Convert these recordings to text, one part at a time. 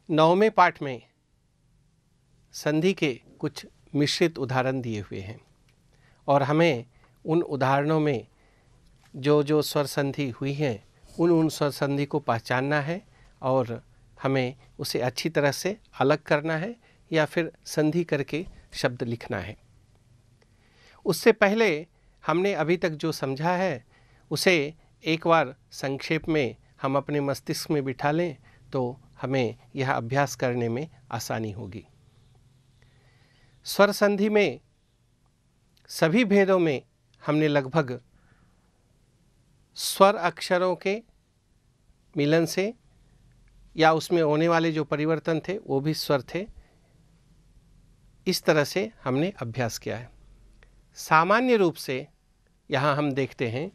9वें पाठ में संधि के कुछ मिश्रित उदाहरण दिए हुए हैं और हमें उन उदाहरणों में जो जो स्वर संधि हुई हैं उन स्वर संधि को पहचानना है और हमें उसे अच्छी तरह से अलग करना है या फिर संधि करके शब्द लिखना है। उससे पहले हमने अभी तक जो समझा है उसे एक बार संक्षेप में हम अपने मस्तिष्क में बिठा लें तो हमें यह अभ्यास करने में आसानी होगी। स्वर संधि में सभी भेदों में हमने लगभग स्वर अक्षरों के मिलन से या उसमें होने वाले जो परिवर्तन थे वो भी स्वर थे, इस तरह से हमने अभ्यास किया है। सामान्य रूप से यहाँ हम देखते हैं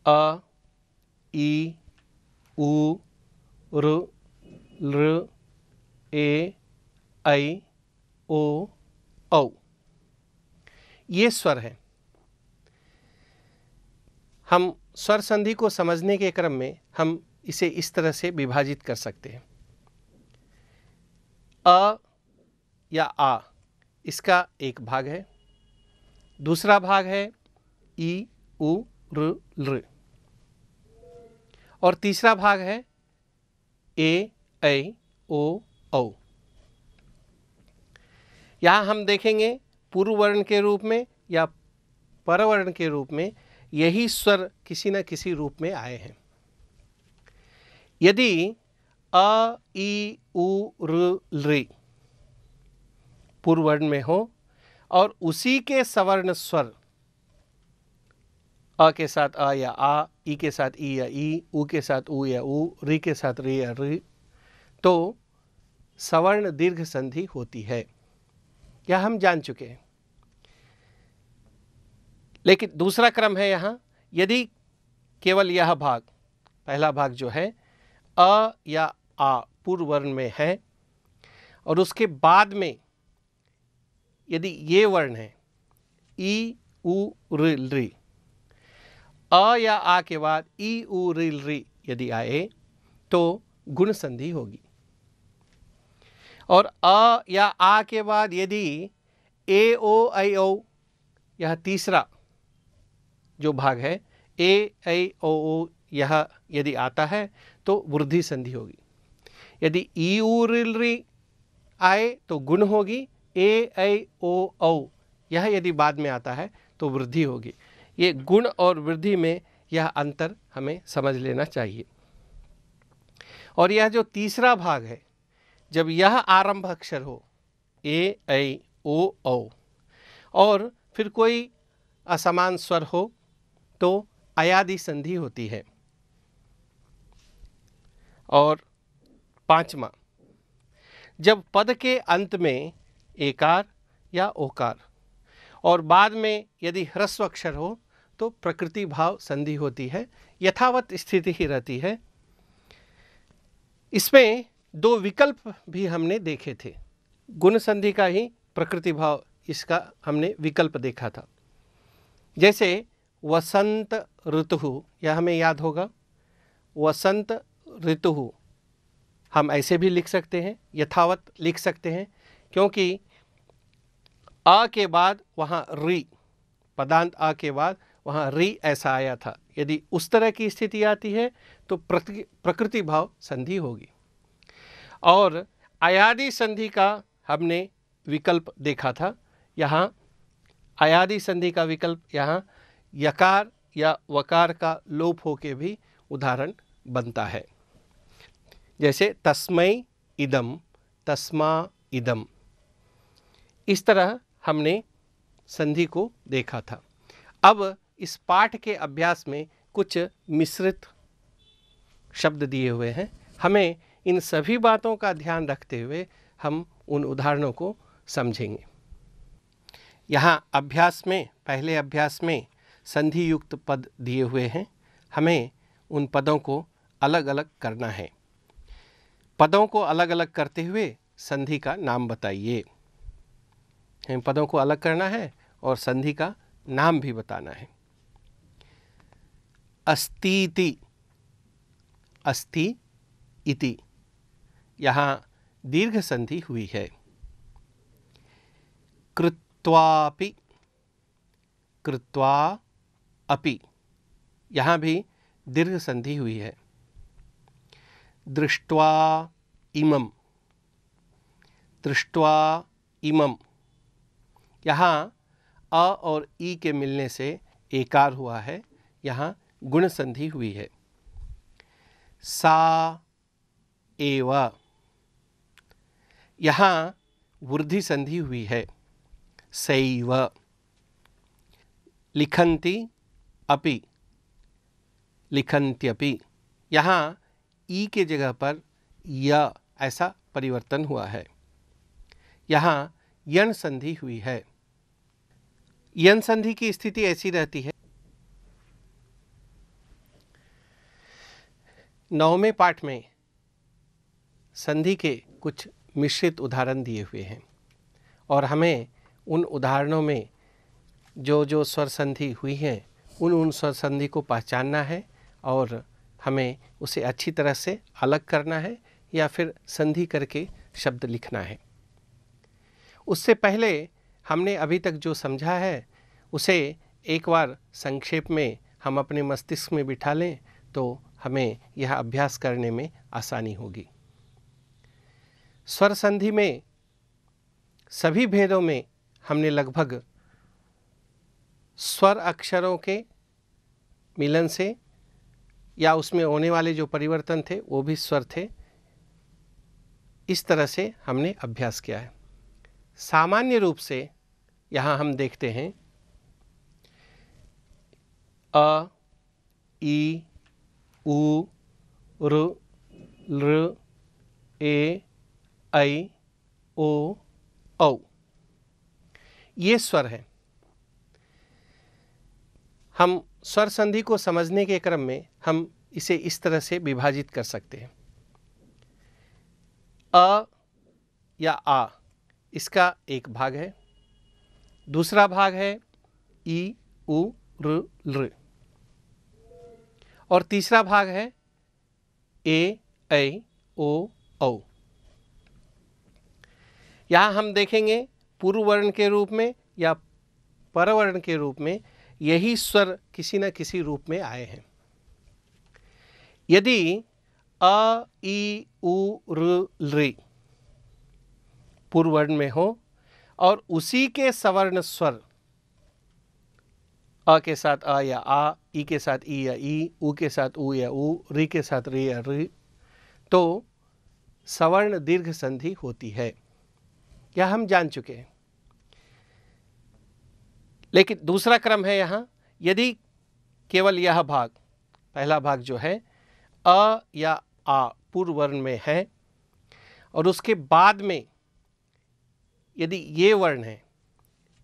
अ, ई, उ, ऋ, लृ, ए, ऐ, ओ, औ, ये स्वर हैं। हम स्वर संधि को समझने के क्रम में हम इसे इस तरह से विभाजित कर सकते हैं। अ या आ, इसका एक भाग है, दूसरा भाग है ई, उ, ऋ, लृ, और तीसरा भाग है ए, ऐ, ओ, औ। यहाँ हम देखेंगे पूर्व वर्ण के रूप में या परवर्ण के रूप में यही स्वर किसी न किसी रूप में आए हैं। यदि अ, ई, उ, ऋ, लृ पूर्व वर्ण में हो और उसी के सवर्ण स्वर अ के साथ अ या आ, ई के साथ ई या ई, उ के साथ उ या उ, ऋ के साथ ऋ या ऋ, तो सवर्ण दीर्घ संधि होती है। यह हम जान चुके हैं। लेकिन दूसरा क्रम है यहाँ, यदि केवल यह भाग, पहला भाग जो है अ या आ पूर्व वर्ण में है और उसके बाद में यदि ये वर्ण है ई, उ, ऋ, लृ, अ या आ के बाद ई, उ, ऋ, लृ यदि आए तो गुण संधि होगी। और अ या आ के बाद यदि ए, ओ, ऐ, ओ, यह तीसरा जो भाग है ए, ऐ, ओ, यह यदि आता है तो वृद्धि संधि होगी। यदि ई, उ, ऋ, लृ आए तो गुण होगी, ए, ऐ, ओ, औ यह यदि बाद में आता है तो वृद्धि होगी। ये गुण और वृद्धि में यह अंतर हमें समझ लेना चाहिए। और यह जो तीसरा भाग है, जब यह आरंभ अक्षर हो ए, ऐ, ओ, औ और फिर कोई असमान स्वर हो तो अयादि संधि होती है। और पांचवा, जब पद के अंत में एकार या ओकार और बाद में यदि ह्रस्व अक्षर हो तो प्रकृति भाव संधि होती है, यथावत स्थिति ही रहती है। इसमें दो विकल्प भी हमने देखे थे, गुण संधि का ही प्रकृति भाव, इसका हमने विकल्प देखा था। जैसे वसंत ऋतु, यह हमें याद होगा, वसंत ऋतु हम ऐसे भी लिख सकते हैं, यथावत लिख सकते हैं, क्योंकि आ के बाद वहाँ रि, पदांत आ के बाद वहाँ रि ऐसा आया था। यदि उस तरह की स्थिति आती है तो प्रकृति भाव संधि होगी। और अयादि संधि का हमने विकल्प देखा था। यहाँ अयादि संधि का विकल्प यहाँ यकार या वकार का लोप होके भी उदाहरण बनता है। जैसे तस्मै इदम, तस्मा इदम, इस तरह हमने संधि को देखा था। अब इस पाठ के अभ्यास में कुछ मिश्रित शब्द दिए हुए हैं। हमें इन सभी बातों का ध्यान रखते हुए हम उन उदाहरणों को समझेंगे। यहाँ अभ्यास में, पहले अभ्यास में संधि युक्त पद दिए हुए हैं। हमें उन पदों को अलग अलग करना है। पदों को अलग अलग करते हुए संधि का नाम बताइए। हमें पदों को अलग करना है और संधि का नाम भी बताना है। अस्तीति, अस्थि, इति, यहाँ दीर्घ संधि हुई है। कृत्वापि, कृत्वा अपि, यहाँ भी दीर्घ संधि हुई है। दृष्ट्वा इमं, दृष्ट्वा इमं, यहाँ अ और ई के मिलने से एकार हुआ है, यहाँ गुण संधि हुई है। सा एव, यहाँ वृद्धि संधि हुई है। सैव। लिखन्ति अपि, लिखन्त्यपि, यहाँ ई के जगह पर य ऐसा परिवर्तन हुआ है, यहाँ यण संधि हुई है। यण संधि की स्थिति ऐसी रहती है। 9वें पाठ में संधि के कुछ मिश्रित उदाहरण दिए हुए हैं और हमें उन उदाहरणों में जो जो स्वर संधि हुई हैं उन स्वर संधि को पहचानना है और हमें उसे अच्छी तरह से अलग करना है या फिर संधि करके शब्द लिखना है। उससे पहले हमने अभी तक जो समझा है उसे एक बार संक्षेप में हम अपने मस्तिष्क में बिठा लें तो हमें यह अभ्यास करने में आसानी होगी। स्वर संधि में सभी भेदों में हमने लगभग स्वर अक्षरों के मिलन से या उसमें होने वाले जो परिवर्तन थे वो भी स्वर थे, इस तरह से हमने अभ्यास किया है। सामान्य रूप से यहाँ हम देखते हैं अ, ई, उ, ऋ, लृ, ए, ऐ, ओ, औ, ये स्वर हैं। हम स्वर संधि को समझने के क्रम में हम इसे इस तरह से विभाजित कर सकते हैं। अ या आ, इसका एक भाग है, दूसरा भाग है ई, उ, ऋ, लृ, और तीसरा भाग है ए, ऐ, ओ, औ। यहाँ हम देखेंगे पूर्व वर्ण के रूप में या परवर्ण के रूप में यही स्वर किसी न किसी रूप में आए हैं। यदि अ, ई, उ, ऋ, लृ पूर्व वर्ण में हो और उसी के सवर्ण स्वर अ के साथ अ या आ, ई के साथ ई या ई, उ के साथ उ या उ, ऋ के साथ ऋ या ऋ, तो सवर्ण दीर्घ संधि होती है। यह हम जान चुके हैं। लेकिन दूसरा क्रम है यहाँ, यदि केवल यह भाग, पहला भाग जो है अ या आ पूर्व वर्ण में है और उसके बाद में यदि ये वर्ण है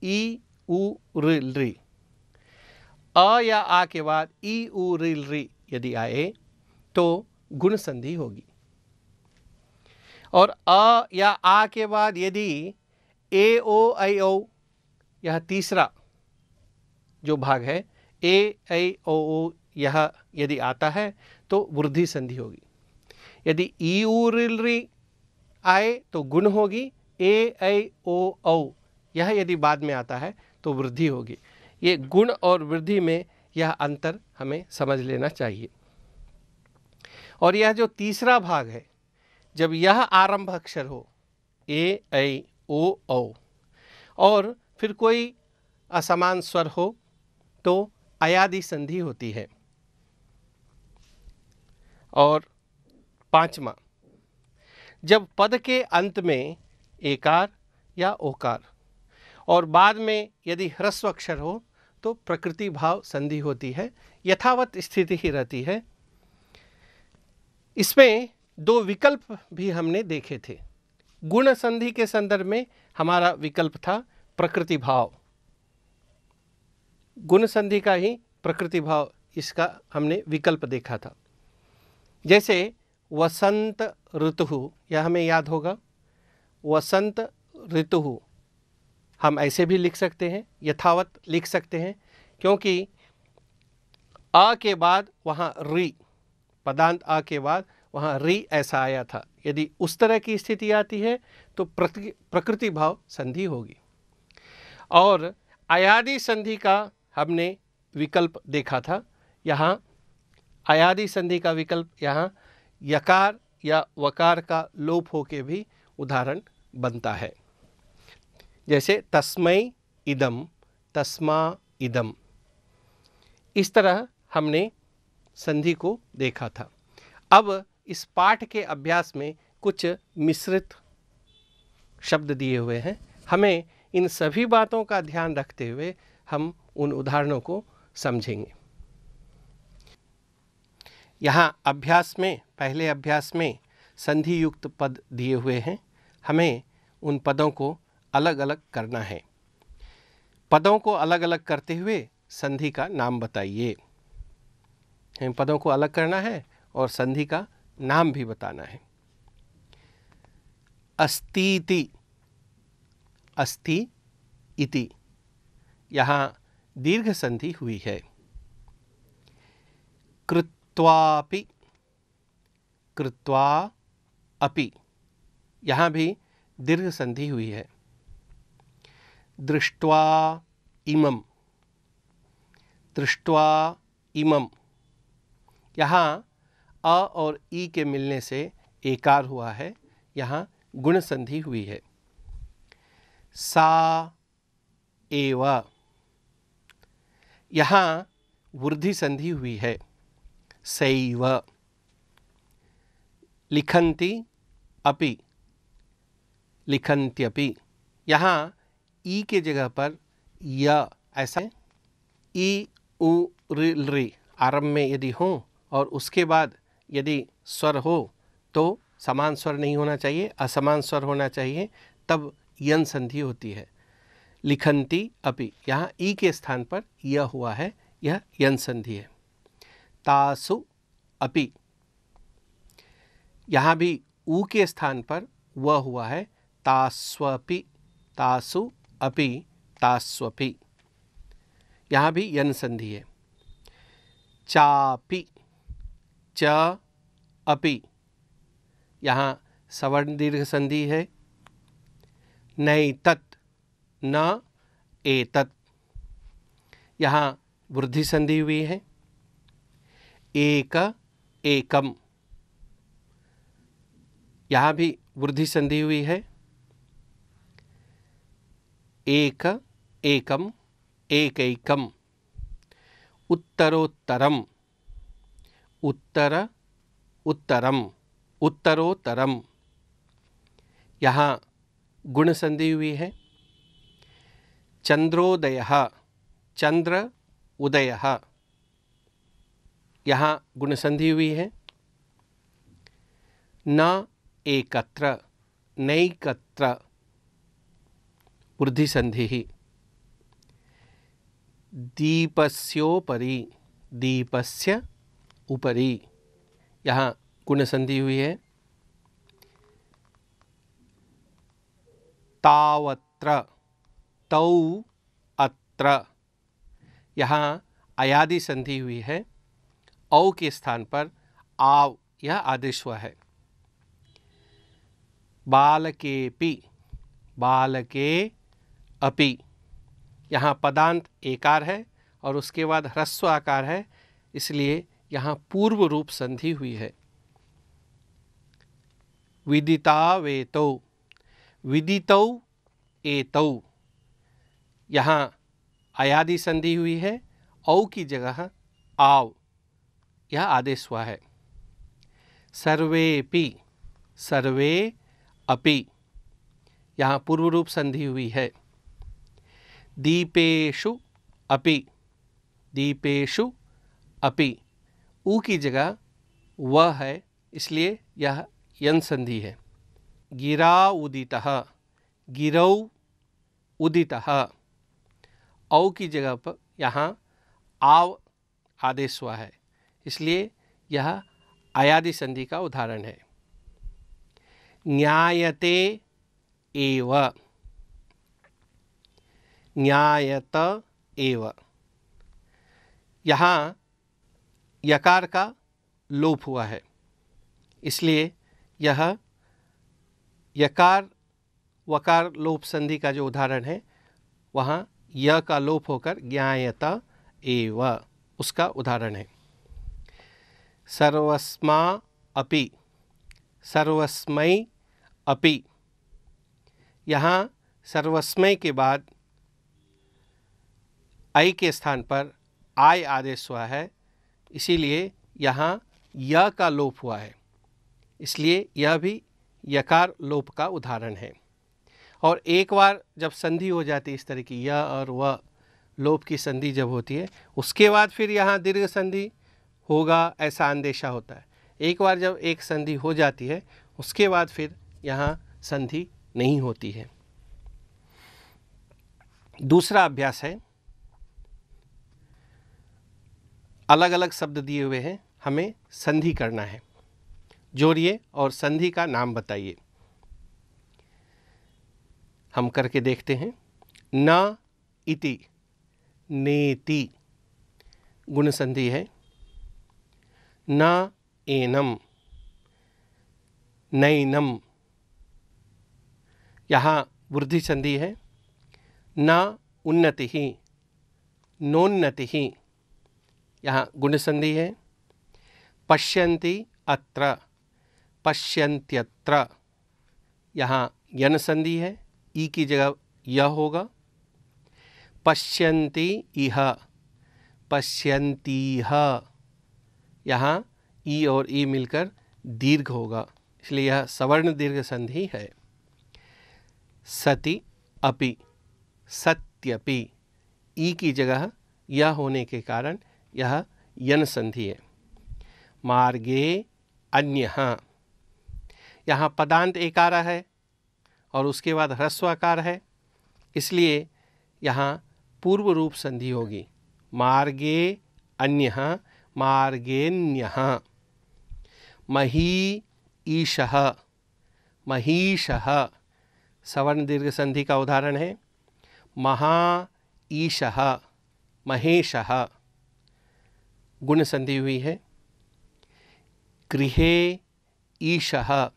ई, उ, ऋ, लृ, अ या आ के बाद ई, उ, ऋ, लृ यदि आए तो गुण संधि होगी। और अ या आ के बाद यदि ए, ओ, ऐ, ओ, यह तीसरा जो भाग है ए, ऐ, ओ, यह यदि आता है तो वृद्धि संधि होगी। यदि ई, उ, ऋ, लृ आए तो गुण होगी। ए, ऐ, ओ, औ यह यदि बाद में आता है तो वृद्धि होगी। ये गुण और वृद्धि में यह अंतर हमें समझ लेना चाहिए। और यह जो तीसरा भाग है, जब यह आरंभ अक्षर हो ए, ऐ, ओ, औ और फिर कोई असमान स्वर हो तो अयादि संधि होती है। और पांचवा, जब पद के अंत में एकार या ओकार और बाद में यदि ह्रस्व अक्षर हो तो प्रकृति भाव संधि होती है, यथावत स्थिति ही रहती है। इसमें दो विकल्प भी हमने देखे थे। गुण संधि के संदर्भ में हमारा विकल्प था प्रकृति भाव, गुण संधि का ही प्रकृति भाव, इसका हमने विकल्प देखा था। जैसे वसंत ऋतु, यह हमें याद होगा, वसंत ऋतु हम ऐसे भी लिख सकते हैं, यथावत लिख सकते हैं, क्योंकि आ के बाद वहाँ ऋ, पदांत आ के बाद वहाँ री ऐसा आया था। यदि उस तरह की स्थिति आती है तो प्रकृति भाव संधि होगी। और अयादि संधि का हमने विकल्प देखा था। यहाँ अयादि संधि का विकल्प यहाँ यकार या वकार का लोप होके भी उदाहरण बनता है। जैसे तस्मै इदम, तस्मा इदम, इस तरह हमने संधि को देखा था। अब इस पाठ के अभ्यास में कुछ मिश्रित शब्द दिए हुए हैं। हमें इन सभी बातों का ध्यान रखते हुए हम उन उदाहरणों को समझेंगे। यहाँ अभ्यास में, पहले अभ्यास में संधि युक्त पद दिए हुए हैं। हमें उन पदों को अलग अलग करना है। पदों को अलग अलग करते हुए संधि का नाम बताइए। इन पदों को अलग करना है और संधि का नाम भी बताना है। अस्तीति, अस्ति इति, यहाँ दीर्घ संधि हुई है। कृत्वापि, कृत्वा अपि, यहाँ भी दीर्घ संधि हुई है। दृष्ट्वा इमं, दृष्ट्वा इमं, यहाँ अ और ई के मिलने से एकार हुआ है। यहाँ गुण संधि हुई है। सा एव, यहाँ वृद्धि संधि हुई है। सैव। लिखन्ति अपि, लिखन्त्यपि, यहाँ ई के जगह पर य ऐसा है। ई उ रि आरंभ में यदि हो और उसके बाद यदि स्वर हो तो समान स्वर नहीं होना चाहिए, असमान स्वर होना चाहिए, तब यन संधि होती है। लिखन्ति अपि, यहाँ ई के स्थान पर यह हुआ है, यह यन संधि है। तासु अपि, यहाँ भी ऊ के स्थान पर वह हुआ है। तास्वपि, तासु अपि, तास्वपि, यहाँ भी यन संधि है। चापि, च अपि, यहाँ सवर्ण दीर्घ संधि है। नैतत्, न एतत्, यहाँ वृद्धि संधि हुई है। एक एकम, यहाँ भी वृद्धि संधि हुई है। एक एकम, एकैकम। उत्तरोत्तरम, उत्तर उत्तरम, उत्तरोत्तरम, यहाँ गुण संधि हुई है। चंद्रोदयः, चंद्र उदयः, यहाँ गुण संधि हुई है। न एकत्र, नैकत्र, वृद्धि संधि ही। दीपस्योपरि, दीपस्य उपरि, यहाँ गुण संधि हुई है। तावत्र, तौ अत्र, यहाँ अयादि संधि हुई है। औ के स्थान पर आव यह आदेश हुआ है। बालकेपि, बालके अपि, यहाँ पदांत एकार है और उसके बाद ह्रस्व आकार है, इसलिए यहाँ पूर्व रूप संधि हुई है। विदितावेतौ, विदितौ एतौ, यहाँ अयादि संधि हुई है। औ की जगह आव यह आदेश हुआ है। सर्वेपि, सर्वे अपि, यहाँ पूर्व रूप संधि हुई है। दीपेषु अपि, दीपेषु अपि, ऊ की जगह वह है, इसलिए यह यन संधि है। गिरा उदितः, गिरौ उदितः, औ की जगह पर यहाँ आव आदेश हुआ है, इसलिए यह अयादि संधि का उदाहरण है। ज्ञायते एव, ज्ञायत एव, यहाँ यकार का लोप हुआ है। इसलिए यह यकार वकार लोप संधि का जो उदाहरण है वहाँ य का लोप होकर ज्ञायत एव उसका उदाहरण है। सर्वस्मा अपि, सर्वस्मै अपि, यहाँ सर्वस्मै के बाद ऐ के स्थान पर आय आदेश हुआ है, इसीलिए यहाँ य का लोप हुआ है, इसलिए यह भी यकार लोप का उदाहरण है। और एक बार जब संधि हो जाती है इस तरह की य और व लोप की संधि जब होती है, उसके बाद फिर यहाँ दीर्घ संधि होगा ऐसा अंदेशा होता है। एक बार जब एक संधि हो जाती है उसके बाद फिर यहाँ संधि नहीं होती है। दूसरा अभ्यास है, अलग अलग शब्द दिए हुए हैं, हमें संधि करना है। जोड़िए और संधि का नाम बताइए। हम करके देखते हैं। न इति, नेति गुण संधि है। न एनम, नैनम, यहाँ वृद्धि संधि है। न उन्नति, नोन्नति, यहाँ गुण संधि है। पश्यन्ति अत्र, पश्यन्त्यत्र, यहाँ यन संधि है, ई की जगह य होगा। पश्यन्ति इह, पश्यन्तीह, यहाँ ई और ई मिलकर दीर्घ होगा, इसलिए यह सवर्ण दीर्घ संधि है। सति अपि, सत्यपि, ई की जगह यह होने के कारण यह यन संधि है। मार्गे अन्यः, यहाँ पदांत एकार है और उसके बाद ह्रस्वाकार है, इसलिए यहाँ पूर्व रूप संधि होगी। मार्गे अन्यः, मार्गेन्यः। मही ईशः, महीशः, सवर्ण दीर्घ संधि का उदाहरण है। महा ईशः, महेशः, गुण संधि हुई है। गृहे ईशः,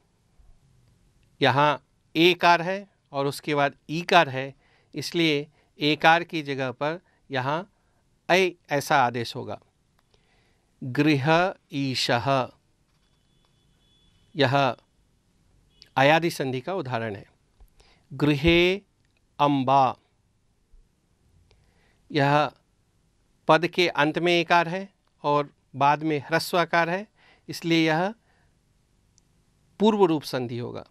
यहाँ एकार है और उसके बाद ईकार है, इसलिए एकार की जगह पर यहाँ ऐ ऐसा आदेश होगा। गृह ईशः, यह अयादि संधि का उदाहरण है। गृहे अम्बा, यह पद के अंत में एकार है और बाद में ह्रस्वाकार है, इसलिए यह पूर्व रूप संधि होगा।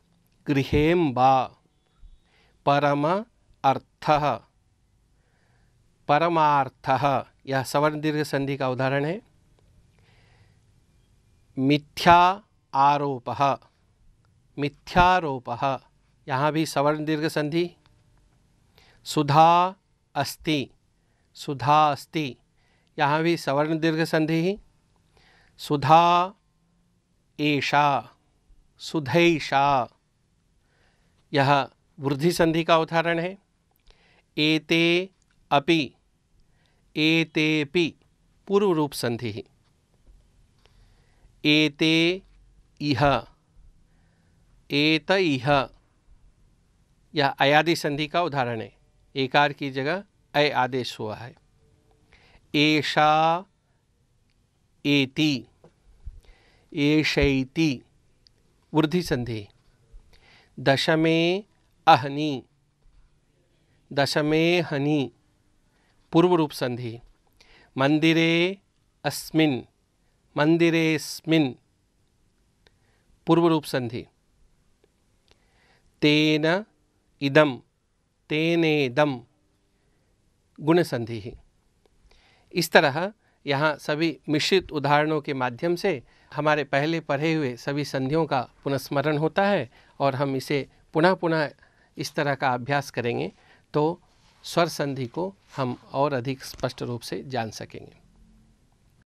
गृहेम्बा। परम अर्थः, परमार्थः, यह सवर्ण दीर्घ संधि का उदाहरण है। मिथ्या आरोपः, मिथ्यारोपः, यहाँ भी सवर्ण दीर्घ संधि। सुधा अस्ति, सुधा अस्ति, यहाँ भी सवर्ण दीर्घ संधि। सुधा एषा, सुधैषा, यह वृद्धि संधि का उदाहरण है। एते अपि, एतेपि, पूर्व रूप संधि। एते इह, एत इह, यह अयादि संधि का उदाहरण है। एकार की जगह ऐ आदेश हुआ है। एषा एति, एषैति, वृद्धि संधि। दशमे अहनि, दशमे हनि, पूर्व रूप संधि। मंदिरे अस्मिन्, मंदिरेस्मिन्, पूर्व रूप संधि। तेन इदं, तेनेदं, गुण संधि। इस तरह यहाँ सभी मिश्रित उदाहरणों के माध्यम से हमारे पहले पढ़े हुए सभी संधियों का पुनस्मरण होता है और हम इसे पुनः पुनः इस तरह का अभ्यास करेंगे तो स्वर संधि को हम और अधिक स्पष्ट रूप से जान सकेंगे।